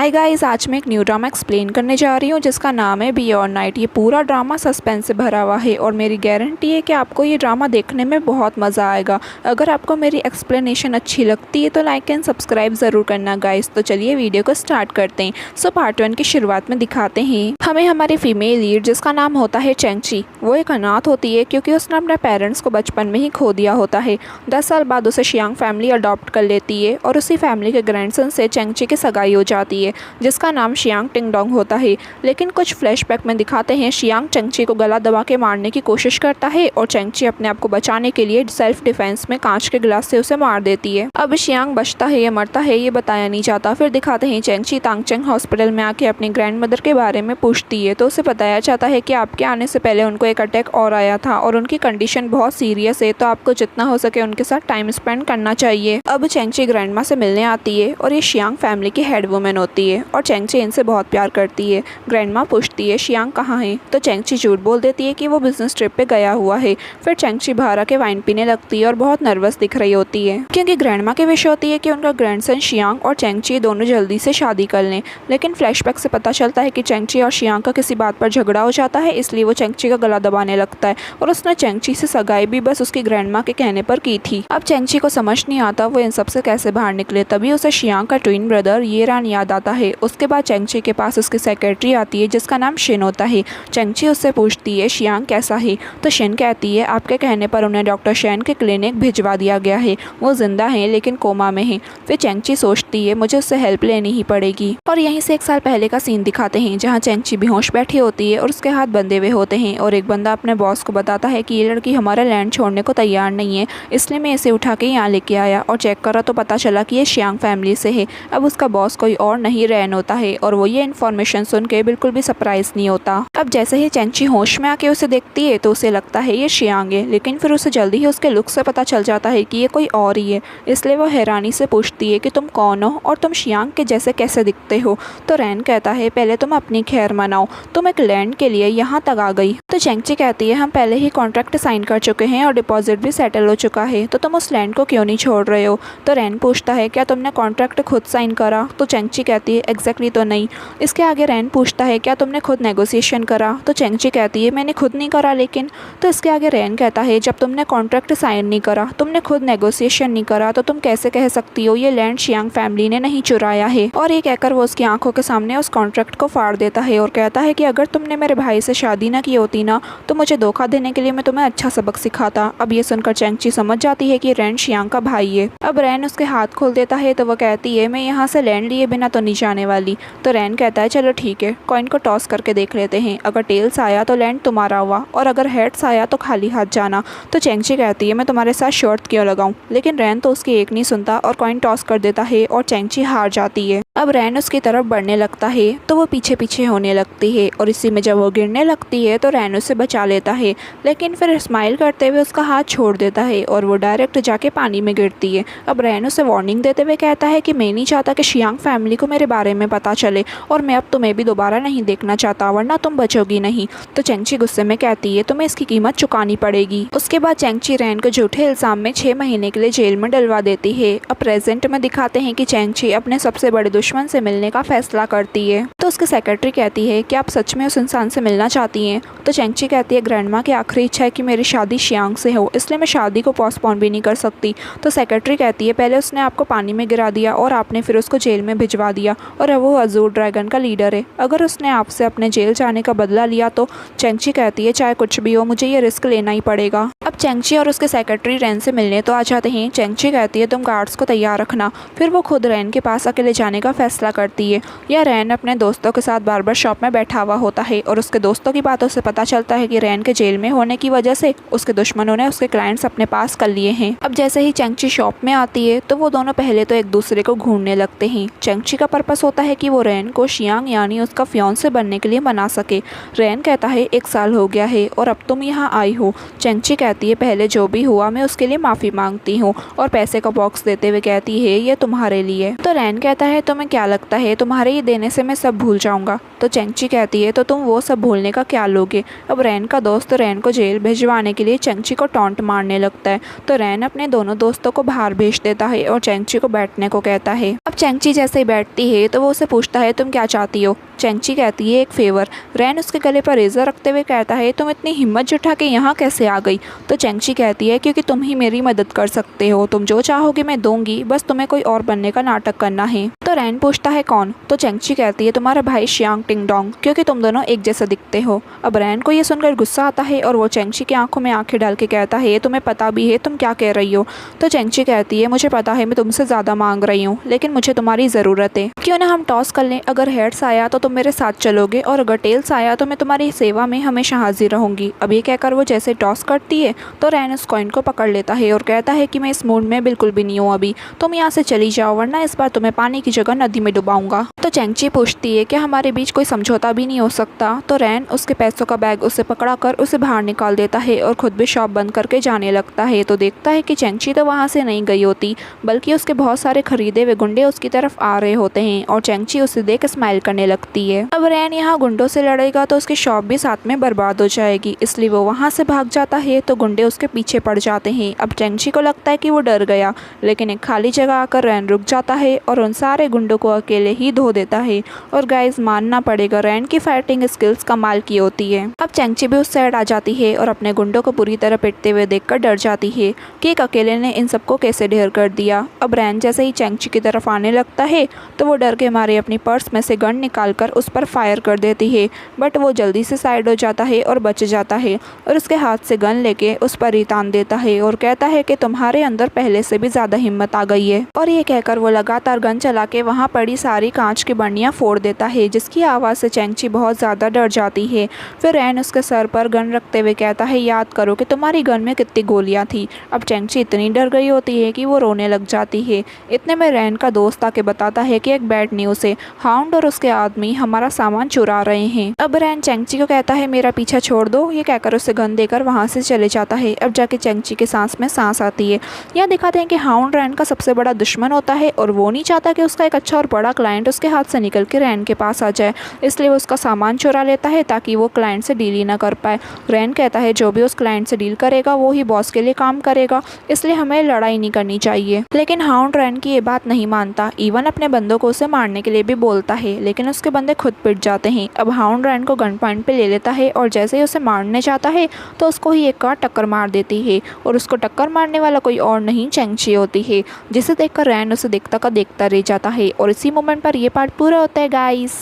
Hi guys, आज मैं एक न्यू ड्रामा एक्सप्लेन करने जा रही हूँ जिसका नाम है बियॉन्ड नाइट। ये पूरा ड्रामा सस्पेंस से भरा हुआ है और मेरी गारंटी है कि आपको ये ड्रामा देखने में बहुत मज़ा आएगा। अगर आपको मेरी एक्सप्लेनेशन अच्छी लगती है तो लाइक एंड सब्सक्राइब ज़रूर करना गाइस। तो चलिए वीडियो को स्टार्ट करते हैं। सो पार्ट 1 की शुरुआत में दिखाते हैं हमें हमारी फीमेल लीड जिसका नाम होता है चेंगची। वो एक अनाथ होती है क्योंकि उसने अपने पेरेंट्स को बचपन में ही खो दिया होता है। 10 साल बाद उसे शियांग फैमिली अडॉप्ट कर लेती है और उसी फैमिली के ग्रैंडसन से चेंगची की सगाई हो जाती है जिसका नाम शियांग टिंगडोंग होता है। लेकिन कुछ फ्लैशबैक में दिखाते हैं शियांग चेंगची को गला दबा के मारने की कोशिश करता है और चेंगची अपने आप को बचाने के लिए सेल्फ डिफेंस में कांच के गिलास से उसे मार देती है। अब शियांग बचता है या मरता है ये बताया नहीं जाता। फिर दिखाते हैं चेंगची तांगचेंग हॉस्पिटल में आके अपनी ग्रैंड मदर के बारे में पूछती है तो उसे बताया जाता है कि आपके आने से पहले उनको एक अटैक और आया था और उनकी कंडीशन बहुत सीरियस है, तो आपको जितना हो सके उनके साथ टाइम स्पेंड करना चाहिए। अब चेंगची ग्रैंडमा से मिलने आती है और ये शियांग फैमिली की हेड वुमेन होती है और चेंगची इनसे बहुत प्यार करती है। ग्रैंडमा पूछती है शियांग कहाँ है, तो चेंगची झूठ बोल देती है कि वो बिजनेस ट्रिप पे गया हुआ है। फिर चेंगची बाहर आके वाइन पीने लगती है और बहुत नर्वस दिख रही होती है क्योंकि ग्रैंडमा की विश होती है कि उनका ग्रैंडसन शियांग और चेंगची दोनों जल्दी से शादी कर लें। लेकिन फ्लैशबैक से पता चलता है कि चेंगची और शियांग का किसी बात पर झगड़ा हो जाता है, इसलिए वो चेंगची का गला दबाने लगता है और उसने चेंगची से सगाई भी बस उसकी ग्रैंडमा के कहने पर की थी। अब चेंगची को समझ नहीं आता वो इन सब से कैसे बाहर निकले। तभी उसे शियांग का ट्विन ब्रदर येरान याद आता है। उसके बाद चेंगची के पास उसकी सेक्रेटरी आती है जिसका नाम शिन होता है। चेंगची उससे पूछती है शियांग कैसा है, तो शिन कहती है आपके कहने पर उन्हें डॉक्टर शेन के क्लिनिक भिजवा दिया गया है, वो जिंदा है लेकिन कोमा में है। फिर चेंगची सोचती है मुझे उससे हेल्प लेनी ही पड़ेगी और यहीं से 1 साल पहले का सीन दिखाते हैं जहाँ चेंगची बेहोश बैठी होती है और उसके हाथ बंधे हुए होते हैं और एक बंदा अपने बॉस को बताता है कि ये लड़की हमारा लैंड छोड़ने को तैयार नहीं है, इसलिए मैं इसे उठा के यहाँ लेके आया और चेक करा तो पता चला कि ये शियांग फैमिली से है। अब उसका बॉस कोई और नहीं रैन होता है और वो ये इन्फॉर्मेशन सुन के बिल्कुल भी सरप्राइज नहीं होता। अब जैसे ही चेंगची होश में आके उसे देखती है तो उसे लगता है ये शियांग है, लेकिन फिर उसे जल्दी ही उसके लुक से पता चल जाता है कि ये कोई और ही है। इसलिए वो हैरानी से पूछती है कि तुम कौन हो और तुम शियांग के जैसे कैसे दिखते हो। तो रैन कहता है पहले तुम अपनी खैर मनाओ, तुम एक लैंड के लिए यहाँ तक आ गई। तो चेंगची कहती है हम पहले ही कॉन्ट्रैक्ट साइन कर चुके हैं और डिपॉजिट भी सेटल हो चुका है, तो तुम उस लैंड को क्यों नहीं छोड़ रहे हो। तो रैन पूछता है क्या तुमने कॉन्ट्रैक्ट खुद साइन करा, तो चेंगची कहती है एग्जैक्टली तो नहीं। इसके आगे रैन पूछता है क्या तुमने खुद नेगोशिएशन करा, तो चेंगची कहती है मैंने खुद नहीं करा लेकिन। तो इसके आगे रैन कहता है जब तुमने कॉन्ट्रैक्ट साइन नहीं करा, तुमने खुद नेगोशिएशन नहीं करा, तो तुम कैसे कह सकती हो ये लैंड शियांग फैमिली ने नहीं चुराया है। और ये कहकर वो उसकी आंखों के सामने उस कॉन्ट्रैक्ट को फाड़ देता है और कहता है कि अगर तुमने मेरे भाई से शादी ना की होती ना तो मुझे धोखा देने के लिए मैं तुम्हें अच्छा सबक सिखाता। अब ये सुनकर चेंगची समझ जाती है कि रैन शियांग का भाई है। अब रैन उसके हाथ खोल देता है तो वो कहती है मैं यहाँ से लैंड लिए बिना तो नहीं जाने वाली। तो रैन कहता है चलो ठीक है, कॉइन को टॉस करके देख लेते हैं, अगर टेल्स आया तो लैंड तुम्हारा हुआ और अगर हेड्स आया तो खाली हाथ जाना। तो चेंगची कहती है मैं तुम्हारे साथ शर्त क्यों लगाऊं, लेकिन रैन तो उसकी एक नहीं सुनता और कॉइन टॉस कर देता है और चेंगची हार जाती है। अब रैन उसकी तरफ बढ़ने लगता है तो वो पीछे पीछे होने लगती है और इसी में जब वो गिरने लगती है तो रैन उसे बचा लेता है, लेकिन फिर स्माइल करते हुए उसका हाथ छोड़ देता है और वो डायरेक्ट जाके पानी में गिरती है। अब रैन उसे वार्निंग देते हुए कहता है कि मैं नहीं चाहता कि शियांग फैमिली को मेरे बारे में पता चले और मैं अब तुम्हें भी दोबारा नहीं देखना चाहता वरना तुम बचोगी नहीं। तो चेंगची गुस्से में कहती है तुम्हें इसकी कीमत चुकानी पड़ेगी। उसके बाद चेंगची रैन को झूठे इल्जाम में 6 महीने के लिए जेल में डलवा देती है। अब प्रेजेंट में दिखाते हैं कि चेंगची अपने सबसे बड़े दुश्मन से मिलने का फैसला करती है। तो उसकी सेक्रेटरी कहती है कि आप सच में उस इंसान से मिलना चाहती हैं। तो चेंगची कहती है ग्रैंडमा की आखिरी इच्छा है कि मेरी शादी शियांग से हो, इसलिए मैं शादी को पोस्टपोन भी नहीं कर सकती। तो सेक्रेटरी कहती है पहले उसने आपको पानी में गिरा दिया और आपने फिर उसको जेल में भिजवा दिया और अब वो अजूर ड्रैगन का लीडर है, अगर उसने आपसे अपने जेल जाने का बदला लिया तो। चेंगची कहती है चाहे कुछ भी हो मुझे ये रिस्क लेना ही पड़ेगा। अब चेंगची और उसके सेक्रेटरी रैन से मिलने तो आ जाते हैं। चेंगची कहती है तुम गार्ड्स को तैयार रखना। फिर वो खुद रैन के पास अकेले जाने का फैसला करती है। यह रैन अपने दोस्तों के साथ बार्बर शॉप में बैठा हुआ होता है और उसके दोस्तों की बातों से पता चलता है कि रैन के जेल में होने की वजह से उसके दुश्मनों ने उसके क्लाइंट्स अपने पास कर लिए हैं। अब जैसे ही चेंगची शॉप में आती है तो वो दोनों पहले तो एक दूसरे को घूरने लगते हैं। चेंगची का पर्पस होता है कि वो रैन को शियांग यानी उसका फियांसे बनने के लिए मना सके। रैन कहता है 1 साल हो गया है और अब तुम यहाँ आई हो। चेंगची कहती है पहले जो भी हुआ मैं उसके लिए माफ़ी मांगती हूँ और पैसे का बॉक्स देते हुए कहती है ये तुम्हारे लिए। तो रैन कहता है तुम्हें क्या लगता है तुम्हारे ये देने से मैं सब भूल जाऊंगा। तो चेंगची कहती है तो तुम वो सब भूलने का क्या लोगे। अब रैन का दोस्त रैन को जेल भिजवाने के लिए चेंगची को टॉन्ट मारने लगता है। तो रैन अपने दोनों दोस्तों को बाहर भेज देता है और चेंगची को बैठने को कहता है। अब चेंगची जैसे ही बैठती है तो वो उसे पूछता है तुम क्या चाहती हो। चेंगची कहती है एक फेवर। रैन उसके गले पर रेजर रखते हुए कहता है तुम इतनी हिम्मत जुटा के यहाँ कैसे आ गई। तो चेंगची कहती है क्योंकि तुम ही मेरी मदद कर सकते हो, तुम जो चाहोगे मैं दूंगी, बस तुम्हें कोई और बनने का नाटक करना है। तो रैन पूछता है कौन। तो चेंगची कहती है तुम्हारा भाई शियांग टिंगडोंग, क्योंकि तुम दोनों एक जैसे दिखते हो। अब रैन को ये सुनकर गुस्सा आता है और वो चेंगची की आंखों में आंखें डाल के कहता है तुम्हें पता भी है तुम क्या कह रही हो। तो चेंगची कहती है मुझे पता है मैं तुमसे ज़्यादा मांग रही हूँ, लेकिन मुझे तुम्हारी ज़रूरत है। क्यों ना हम टॉस कर लें, अगर हेड्स आया तो तुम मेरे साथ चलोगे और अगर टेल्स आया तो मैं तुम्हारी सेवा में हमेशा हाजिर रहूंगी। अब ये कहकर वो जैसे टॉस करती है तो रैन उस कॉइन को पकड़ लेता है और कहता है कि मैं इस मूड में बिल्कुल भी नहीं हूँ अभी, तुम यहाँ से चली जाओ वरना इस बार तुम्हें पानी की जगह नदी में डुबाऊंगा। तो चेंगची पूछती है कि हमारे बीच कोई समझौता भी नहीं हो सकता। तो रैन उसके पैसों का बैग उसे पकड़ा कर उसे बाहर निकाल देता है और खुद भी शॉप बंद करके जाने लगता है। तो देखता है कि चेंगची तो वहाँ से नहीं गई होती, बल्कि उसके बहुत सारे खरीदे हुए गुंडे उसकी तरफ आ रहे होते हैं और चेंगची उसे देख स्माइल करने लगती है। अब रैन यहाँ गुंडों से लड़ेगा तो उसकी शॉप भी साथ में बर्बाद हो जाएगी, इसलिए वो वहाँ से भाग जाता है। तो गुंडे उसके पीछे पड़ जाते हैं। अब चेंगची को लगता है कि वो डर गया, लेकिन एक खाली जगह आकर रैन रुक जाता है और उन सारे गुंडों को अकेले ही धो देता है। और गाइस मानना पड़ेगा रैन की फाइटिंग स्किल्स कमाल की होती है। अब चेंगची भी उस साइड आ जाती है और अपने गुंडों को पूरी तरह पिटते हुए देखकर डर जाती है कि एक अकेले ने इन सबको कैसे ढेर कर दिया। अब रैन जैसे ही चेंगची की तरफ आने लगता है तो वो डर के मारे अपनी पर्स में से गन निकालकर उस पर फायर कर देती है, बट वो जल्दी से साइड हो जाता है और बच जाता है और उसके हाथ से गन लेके उस पर ही तान देता है और कहता है कि तुम्हारे अंदर पहले से भी ज़्यादा हिम्मत आ गई है। और ये कहकर वो लगातार गन चला के वहाँ पड़ी सारी कांच की बर्नियाँ फोड़ देता है, जिसकी आवाज़ से चेंगची बहुत ज़्यादा डर जाती है। फिर रैन उसके सर पर गन रखते हुए कहता है याद करो कि तुम्हारी गन में कितनी गोलियाँ थी। अब चेंगची इतनी डर गई होती है कि वो रोने लग जाती है। इतने में रैन का दोस्त आके बताता है कि एक बैड न्यूज़ है, हाउंड और उसके आदमी हमारा सामान चुरा रहे हैं। अब रैन चेंगची को कहता है मेरा पीछा छोड़ दो, ये कहकर उसे गन देकर वहाँ से चले जाता है। अब जाके चेंगची के सांस में सांस आती है। यह दिखाते हैं कि हाउंड रैन का सबसे बड़ा दुश्मन होता है और वो नहीं चाहता कि उसका एक अच्छा और बड़ा क्लाइंट उसके हाथ से निकल के रैन के पास आ जाए, इसलिए वो उसका सामान चुरा लेता है ताकि वो क्लाइंट से डील ही ना कर पाए। रैन कहता है जो भी उस क्लाइंट से डील करेगा वो ही बॉस के लिए काम करेगा, इसलिए हमें लड़ाई नहीं करनी चाहिए। लेकिन हाउंड रैन की ये बात नहीं मानता, इवन अपने बंदों को उसे मारने के लिए भी बोलता है, लेकिन उसके बंदे खुद पिट जाते हैं। अब हाउंड रैन को गन पॉइंट पे ले लेता है और जैसे ही उसे मारने जाता है तो उसको ही एक कार टक्कर मार देती है और उसको टक्कर मारने वाला कोई और नहीं चेंगची होती है, जिसे देखकर रैन उसे देखता का देखता रह जाता है। और इसी मोमेंट पर ये पार्ट पूरा होता है गाइस।